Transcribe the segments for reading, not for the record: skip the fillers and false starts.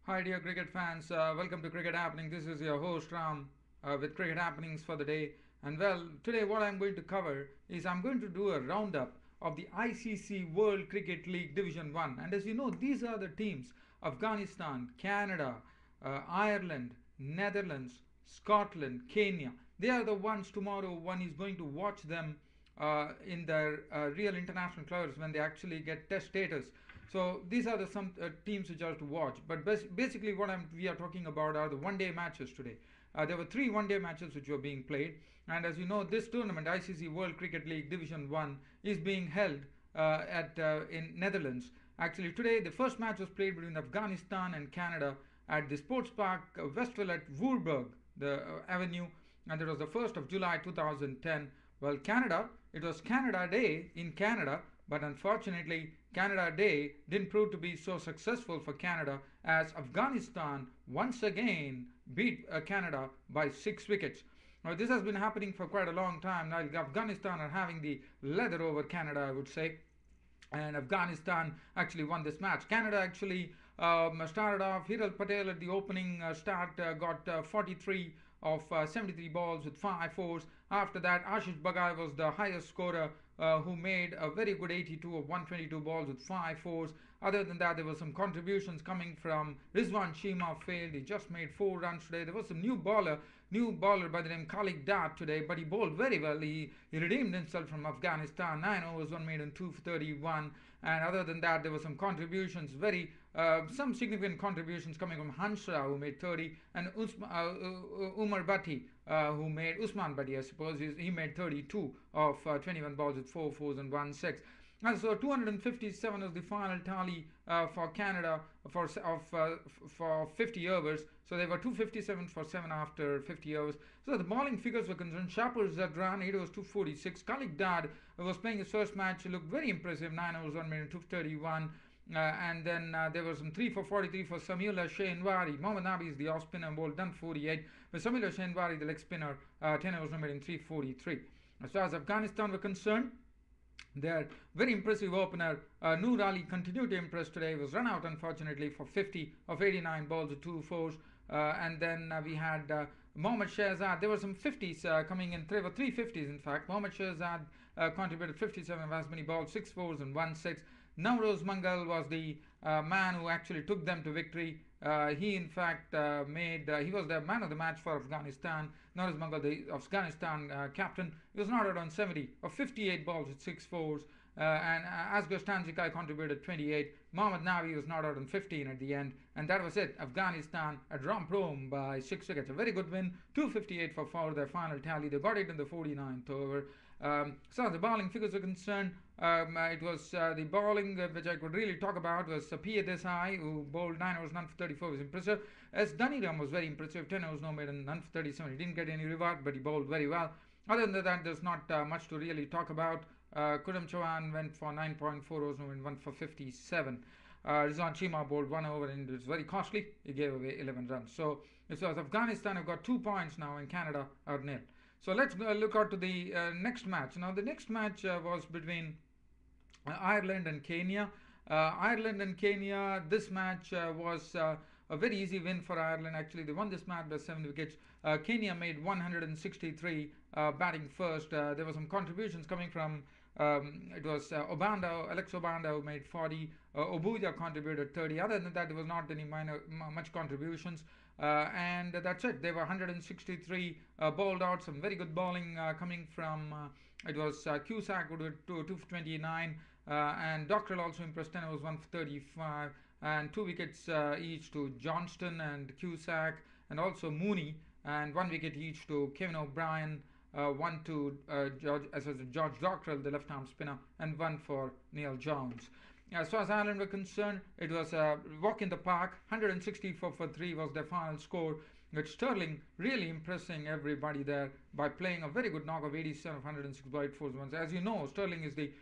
Hi, dear cricket fans. Welcome to Cricket Happening. This is your host Ram with Cricket Happenings for the day. And well, today what I'm going to cover is I'm going to do a roundup of the ICC World Cricket League Division 1. And as you know, these are the teams: Afghanistan, Canada, Ireland, Netherlands, Scotland, Kenya. They are the ones tomorrow one is going to watch them in their real international clubs when they actually get test status. So these are the some teams which are to watch. But basically, we are talking about are the one-day matches today. There were three one-day matches which were being played, and as you know, this tournament, ICC World Cricket League Division One, is being held at in Netherlands. Actually, today the first match was played between Afghanistan and Canada at the Sports Park Westville at Voorburg, the avenue, and it was the 1st of July 2010. Well, Canada, it was Canada Day in Canada, but unfortunately, Canada Day didn't prove to be so successful for Canada as Afghanistan once again beat Canada by 6 wickets. Now, this has been happening for quite a long time. Now, Afghanistan are having the leather over Canada, I would say, and Afghanistan actually won this match. Canada actually started off. Hiral Patel at the opening start got 43 of 73 balls with 5 fours. After that, Ashish Bagai was the highest scorer who made a very good 82 of 122 balls with 5 fours. Other than that, there were some contributions coming from Rizwan Cheema failed. He just made 4 runs today. There was some new bowler by the name Khalid Dart today, but he bowled very well. He redeemed himself from Afghanistan. 9 overs, 1 made and 2 for 31. And other than that, there were some contributions, some significant contributions coming from Hansra, who made 30, and Umar Bhatti, who made Usman Bhatti, I suppose, he made 32 of 21 balls with 4 fours and 1 6. And so 257 was the final tally for Canada for 50 overs. So they were 257 for 7 after 50 overs. So the bowling figures were concerned. Shapur Zadran, 8 overs, 246. Khalid Dad was playing his first match. He looked very impressive. 9 overs, 1 minute, 231. And then there was some 3 for 43 for Sameela Shenwari. Mohammad Nabi is the off spinner, bowled done 48. But Sameela Shenwari, the leg spinner, 10 overs, 1 minute, 343. As far as Afghanistan were concerned, their very impressive opener, Noor Ali, continued to impress today. He was run out, unfortunately, for 50 of 89 balls with 2 fours. And then we had Mohammad Shehzad. There were some 50s coming in. There were 3 50s, in fact. Mohammad Shehzad contributed 57 of as many balls, 6 fours and 1 6. Navroz Mangal was the man who actually took them to victory. He, in fact, he was the man of the match for Afghanistan. Navroz Mangal, the Afghanistan captain, he was not out on 70 of 58 balls with 6 fours. And Asghar Stanzikai contributed 28. Mohammad Nabi was not out on 15 at the end. And that was it. Afghanistan had romped Rome by 6 wickets. A very good win. 258 for 4, their final tally. They got it in the 49th over. So the bowling figures are concerned, it was the bowling which I could really talk about was P.A. Desai, who bowled 9 overs, none for 34, was impressive. S. Daniram was very impressive, 10 overs, no made and none for 37. He didn't get any reward, but he bowled very well. Other than that, there's not much to really talk about. Kudam Chauhan went for 9.4 overs, no win, 1 for 57. Rizwan Cheema bowled 1 over and it was very costly. He gave away 11 runs. So it was Afghanistan have got 2 points now and Canada are nil. So let's look out to the next match. Now the next match was between Ireland and Kenya. Ireland and Kenya, this match was a very easy win for Ireland. Actually, they won this match by 7 wickets. Kenya made 163 batting first. There were some contributions coming from it was Alex Obanda who made 40. Obuja contributed 30. Other than that, there was not any much contributions. And that's it. There were 163 bowled out. Some very good bowling coming from it was Cusack who did 2 for 29. And Dockrell also impressed. 10 was 1 for 35. And 2 wickets each to Johnston and Cusack, and also Mooney, and 1 wicket each to Kevin O'Brien. 1 to George Dockrell, the left-arm spinner, and 1 for Neil Jones. As far as Ireland were concerned, it was a walk in the park. 164 for 3 was their final score, with Sterling really impressing everybody there by playing a very good knock of 87 of 106 by 8 fours ones. As you know, Sterling is the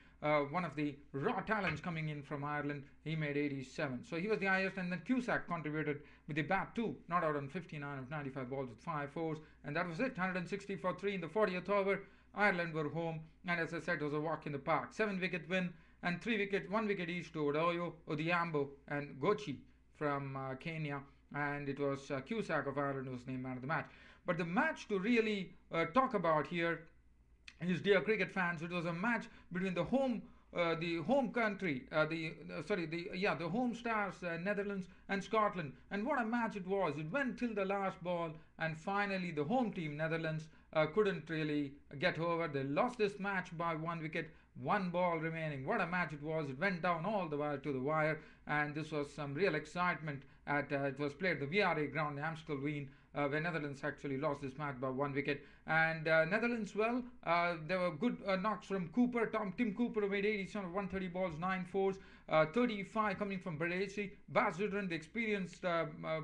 one of the raw talents coming in from Ireland. He made 87. So he was the highest, and then Cusack contributed with the bat too, not out on 59 of 95 balls with 5 fours, and that was it. 160 for 3 in the 40th over. Ireland were home, and as I said, it was a walk in the park. 7 wicket win, and 1 wicket each to Odoyo, Odiambo, and Gochi from Kenya, and it was Cusack of Ireland who was named man of the match. But the match to really talk about here is, dear cricket fans, it was a match between the home country, the home stars, Netherlands and Scotland. And what a match it was! It went till the last ball, and finally the home team, Netherlands, couldn't really get over. They lost this match by 1 wicket. One ball remaining. What a match it was! It went down all the way to the wire, and this was some real excitement. It was played at the VRA ground in Amstelveen, where Netherlands actually lost this match by 1 wicket. And Netherlands, well, there were good knocks from Cooper. Tim Cooper made 87 of 130 balls, 9 fours, 35 coming from Baresi. Bas Zudran, the experienced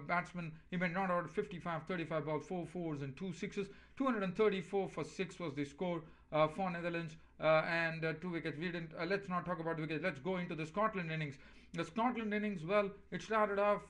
batsman, he made not out 55, 35 balls, 4 fours and 2 sixes. 234 for 6 was the score for Netherlands, and 2 wickets. We didn't. Let's not talk about wickets. Let's go into the Scotland innings. The Scotland innings, well, it started off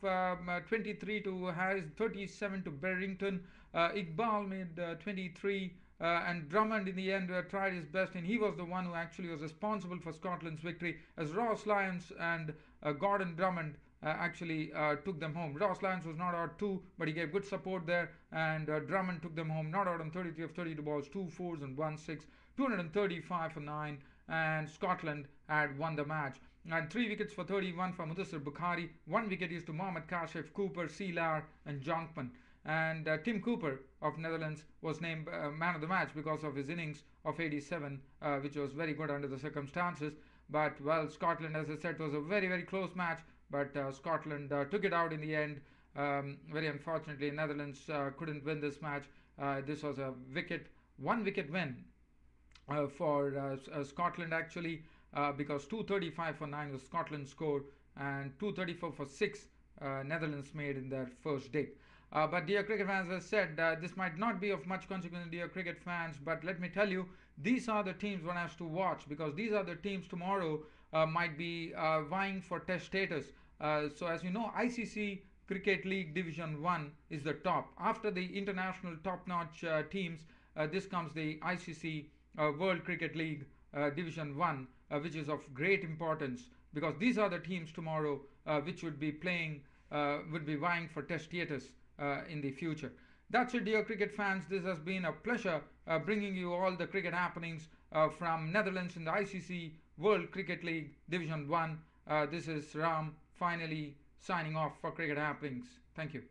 23 to Harris, 37 to Berrington. Iqbal made 23, and Drummond in the end tried his best, and he was the one who actually was responsible for Scotland's victory, as Ross Lyons and Gordon Drummond actually took them home. Ross Lyons was not out 2, but he gave good support there, and Drummond took them home, not out on 33 of 32 balls, 2 fours and 1 6, 235 for 9, and Scotland had won the match. And 3 wickets for 31 from Mudassir Bukhari, 1 wicket is to Mohammad Kashif, Cooper, Seelar and Jonkman. And Tim Cooper of Netherlands was named man of the match because of his innings of 87, which was very good under the circumstances. But, well, Scotland, as I said, was a very, very close match, but Scotland took it out in the end. Very unfortunately, Netherlands couldn't win this match. This was a 1 wicket win for Scotland actually, because 235 for 9 was Scotland's score, and 234 for 6 Netherlands made in their first day. But dear cricket fans, as I said, this might not be of much consequence, dear cricket fans, but let me tell you, these are the teams one has to watch, because these are the teams tomorrow might be vying for test status. So as you know, ICC Cricket League Division 1 is the top. After the international top-notch teams, this comes the ICC World Cricket League Division 1, which is of great importance, because these are the teams tomorrow which would be vying for test status in the future. That's it, dear cricket fans. This has been a pleasure bringing you all the cricket happenings from Netherlands in the ICC World Cricket League Division 1. This is Ram finally signing off for Cricket Happenings. Thank you.